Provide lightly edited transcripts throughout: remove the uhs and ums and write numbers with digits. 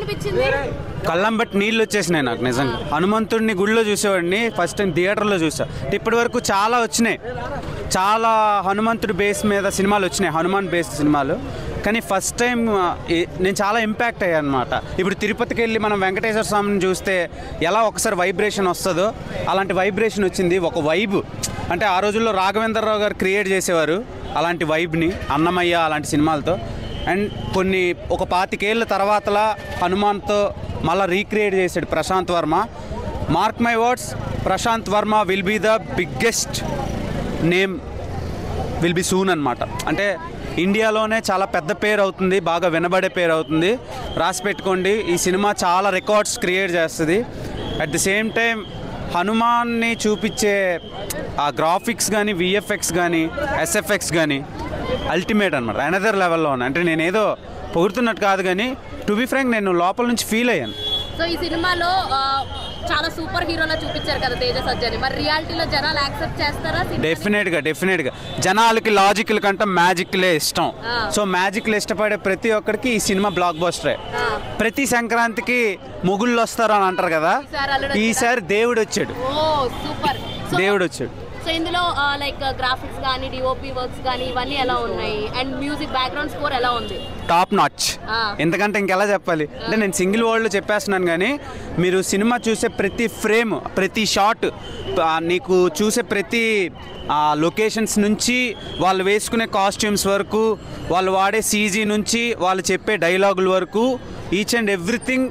అనిపించింది? కళ్ళం బట్టి నీళ్ళు వచ్చేసినాయి నాకు నిజంగా. హనుమంతుడిని గుడిలో చూసేవాడిని, ఫస్ట్ టైం థియేటర్లో చూసా. ఇప్పటి వరకు చాలా వచ్చినాయి, చాలా హనుమంతుడి బేస్ మీద సినిమాలు వచ్చినాయి, హనుమాన్ బేస్ సినిమాలు. కానీ ఫస్ట్ టైం నేను చాలా ఇంపాక్ట్ అయ్యాను అనమాట. ఇప్పుడు తిరుపతికి వెళ్ళి మనం వెంకటేశ్వర స్వామిని చూస్తే ఎలా ఒకసారి వైబ్రేషన్ వస్తుందో అలాంటి వైబ్రేషన్ వచ్చింది. ఒక వైబ్ అంటే ఆ రోజుల్లో రాఘవేంద్రరావు గారు క్రియేట్ చేసేవారు అలాంటి వైబ్ని, అన్నమయ్య అలాంటి సినిమాలతో. అండ్ ఒక 25 ఏళ్ళ తర్వాతలా హనుమాన్తో మళ్ళీ రీక్రియేట్ చేశాడు Prashanth Varma. Mark my words, Prashanth Varma will be the biggest name, will be soon అనమాట. అంటే ఇండియాలోనే చాలా పెద్ద పేరు అవుతుంది, బాగా వినబడే పేరు అవుతుంది. రాసి పెట్టుకోండి, ఈ సినిమా చాలా రికార్డ్స్ క్రియేట్ చేస్తుంది. అట్ ది సేమ్ టైం హనుమాన్ని చూపించే ఆ గ్రాఫిక్స్ కానీ, విఎఫ్ఎక్స్ కానీ, ఎస్ఎఫ్ఎక్స్ కానీ అల్టిమేట్ అనమాట, అనదర్ లెవెల్లో ఉన్నాయి. అంటే నేను ఏదో పొగుడుతున్నట్టు కాదు, కానీ టు బి ఫ్రాంక్ నేను లోపల నుంచి ఫీల్ అయ్యాను. సో ఈ సినిమాలో చాలా సూపర్ హీరోలా చూపించారు కదా తేజ సజ్జని, మరి రియాలిటీలో జనాలు యాక్సెప్ట్ చేస్తారా? డెఫినెట్గా జనాలకి లాజికల్ కంటే మ్యాజిక్లే ఇష్టం. సో మ్యాజిక్లు ఇష్టపడే ప్రతి ఒక్కరికి ఈ సినిమా బ్లాక్ బస్టరే. ప్రతి సంక్రాంతికి మొగుళ్ళు వస్తారు అని అంటారు కదా, ఈసారి దేవుడు వచ్చాడు. దేవుడు వచ్చాడు. సో ఇందులో లైక్ గ్రాఫిక్స్ కానీ, డిఓపి వర్క్స్ కానీ ఇవన్నీ ఎలా ఉన్నాయి? అండ్ మ్యూజిక్ బ్యాక్గ్రౌండ్ స్కోర్ ఎలా ఉంది? Top notch. ఎందుకంటే ఇంకెలా చెప్పాలి అంటే, నేను సింగిల్ వర్డ్లో చెప్పేస్తున్నాను, కానీ మీరు సినిమా చూసే ప్రతి ఫ్రేమ్, ప్రతి షాట్, నీకు చూసే ప్రతి లొకేషన్స్ నుంచి వాళ్ళు వేసుకునే కాస్ట్యూమ్స్ వరకు, వాళ్ళు వాడే సీజీ నుంచి వాళ్ళు చెప్పే డైలాగుల వరకు, each and everything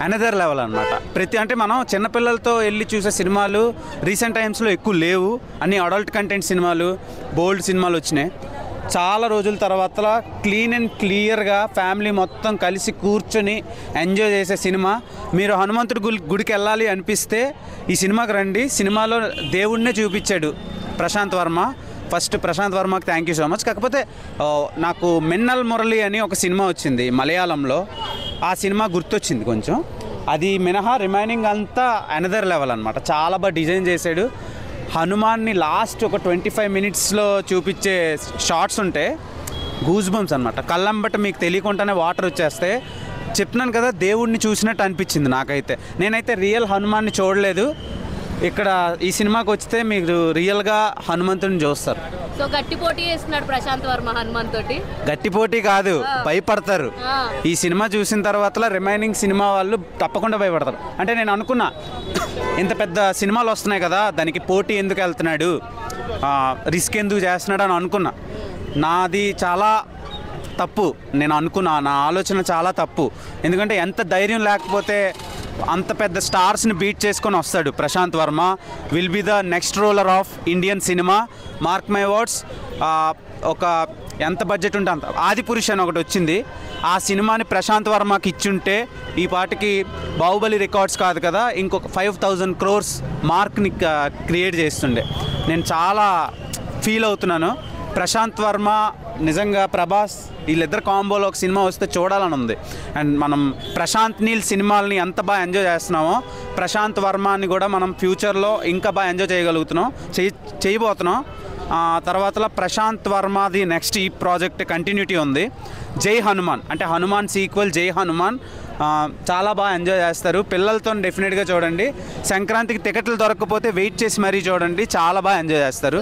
another level అనమాట. అంటే మనం చిన్నపిల్లలతో వెళ్ళి చూసే సినిమాలు రీసెంట్ టైమ్స్లో ఎక్కువ లేవు, అన్ని అడల్ట్ కంటెంట్ సినిమాలు, బోల్డ్ సినిమాలు వచ్చినాయి. చాలా రోజుల తర్వాత క్లీన్ అండ్ క్లియర్గా ఫ్యామిలీ మొత్తం కలిసి కూర్చొని ఎంజాయ్ చేసే సినిమా. మీరు హనుమంతుడి గుడికి వెళ్ళాలి అనిపిస్తే ఈ సినిమాకి రండి. సినిమాలో దేవుడినే చూపించాడు ప్రశాంత్ వర్మ. ఫస్ట్ ప్రశాంత్ వర్మకి థ్యాంక్ యూ సో మచ్. కాకపోతే నాకు మిన్నల్ మురళి అని ఒక సినిమా వచ్చింది మలయాళంలో, ఆ సినిమా గుర్తొచ్చింది కొంచెం. అది మినహా రిమైనింగ్ అంతా అనదర్ లెవెల్ అనమాట. చాలా బాగా డిజైన్ చేశాడు. హనుమాన్ని లాస్ట్ ఒక 25 మినిట్స్లో చూపించే షార్ట్స్ ఉంటే గూస్ బంప్స్ అనమాట. కళ్ళంబట మీకు తెలియకుండానే వాటర్ వచ్చేస్తే. చెప్తున్నాను కదా, దేవుడిని చూసినట్టు అనిపించింది నాకైతే. నేనైతే రియల్ హనుమాన్ని చూడలేదు. ఇక్కడ ఈ సినిమాకి వస్తే మీరు రియల్గా హనుమంతుడిని చూస్తారు. సో గట్టి పోటీ చేస్తున్నాడు ప్రశాంత్ వర్మ హనుమాన్ తోటి. గట్టి పోటీ కాదు, భయపడతారు. ఈ సినిమా చూసిన తర్వాత రిమైనింగ్ సినిమా వాళ్ళు తప్పకుండా భయపడతారు. అంటే నేను అనుకున్నా, ఇంత పెద్ద సినిమాలు వస్తున్నాయి కదా, దానికి పోటీ ఎందుకు వెళ్తున్నాడు, రిస్క్ ఎందుకు చేస్తున్నాడు అని అనుకున్నా. నాది చాలా తప్పు, నేను అనుకున్నా, నా ఆలోచన చాలా తప్పు. ఎందుకంటే ఎంత ధైర్యం లేకపోతే అంత పెద్ద స్టార్స్ని బీట్ చేసుకొని వస్తాడు Prashanth Varma. Will be the next roller of Indian cinema, mark my words. ఒక ఎంత బడ్జెట్ ఉంటే అంత. ఆదిపురుష్ అని ఒకటి వచ్చింది, ఆ సినిమాని ప్రశాంత్ వర్మకి ఇచ్చుంటే ఈ పాటికి బాహుబలి రికార్డ్స్ కాదు కదా, ఇంకొక 5,000 crores మార్క్ని క్రియేట్ చేస్తుండే. నేను చాలా ఫీల్ అవుతున్నాను. ప్రశాంత్ వర్మ నిజంగా, ప్రభాస్ వీళ్ళిద్దరు కాంబోలో ఒక సినిమా వస్తే చూడాలని ఉంది. అండ్ మనం ప్రశాంత్ నీల్ సినిమాలని ఎంత బాగా ఎంజాయ్ చేస్తున్నామో, ప్రశాంత్ వర్మని కూడా మనం ఫ్యూచర్లో ఇంకా బాగా ఎంజాయ్ చేయబోతున్నాం. తర్వాత ప్రశాంత్ వర్మది నెక్స్ట్ ఈ ప్రాజెక్ట్ కంటిన్యూటీ ఉంది. జై హనుమాన్ అంటే హనుమాన్ సీక్వెల్ జై హనుమాన్. చాలా బాగా ఎంజాయ్ చేస్తారు. పిల్లలతో డెఫినెట్గా చూడండి. సంక్రాంతికి టికెట్లు దొరకకపోతే వెయిట్ చేసి మరీ చూడండి, చాలా బాగా ఎంజాయ్ చేస్తారు.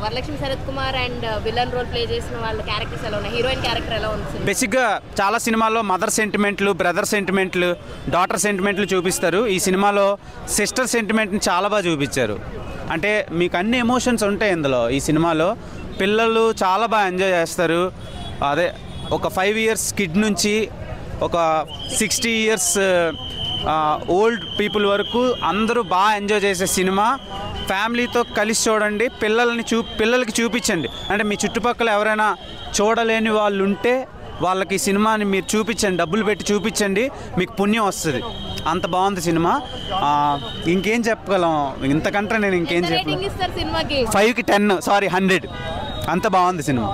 Varalaxmi Sarath Kumar and villain role play చేసిన వాళ్ళ క్యారెక్టర్స్ ఎలా ఉన్నాయి? హీరోయిన్ క్యారెక్టర్ ఎలా ఉంది? బేసిక్గా చాలా సినిమాల్లో మదర్ సెంటిమెంట్లు, బ్రదర్ సెంటిమెంట్లు, డాటర్ సెంటిమెంట్లు చూపిస్తారు. ఈ సినిమాలో సిస్టర్ సెంటిమెంట్ని చాలా బాగా చూపించారు. అంటే మీకు అన్ని ఎమోషన్స్ ఉంటాయి ఇందులో. ఈ సినిమాలో పిల్లలు చాలా బాగా ఎంజాయ్ చేస్తారు. అదే ఒక 5 years కిడ్ నుంచి ఒక 60 years ఓల్డ్ పీపుల్ వరకు అందరూ బాగా ఎంజాయ్ చేసే సినిమా. ఫ్యామిలీతో కలిసి చూడండి, పిల్లలకి చూపించండి. అంటే మీ చుట్టుపక్కల ఎవరైనా చూడలేని వాళ్ళు ఉంటే వాళ్ళకి సినిమాని మీరు చూపించండి, డబ్బులు పెట్టి చూపించండి, మీకు పుణ్యం వస్తుంది. అంత బాగుంది సినిమా. ఇంకేం చెప్పగలం ఇంతకంటే, నేను ఇంకేం చెప్పను. 5కి 10 100 అంత బాగుంది సినిమా.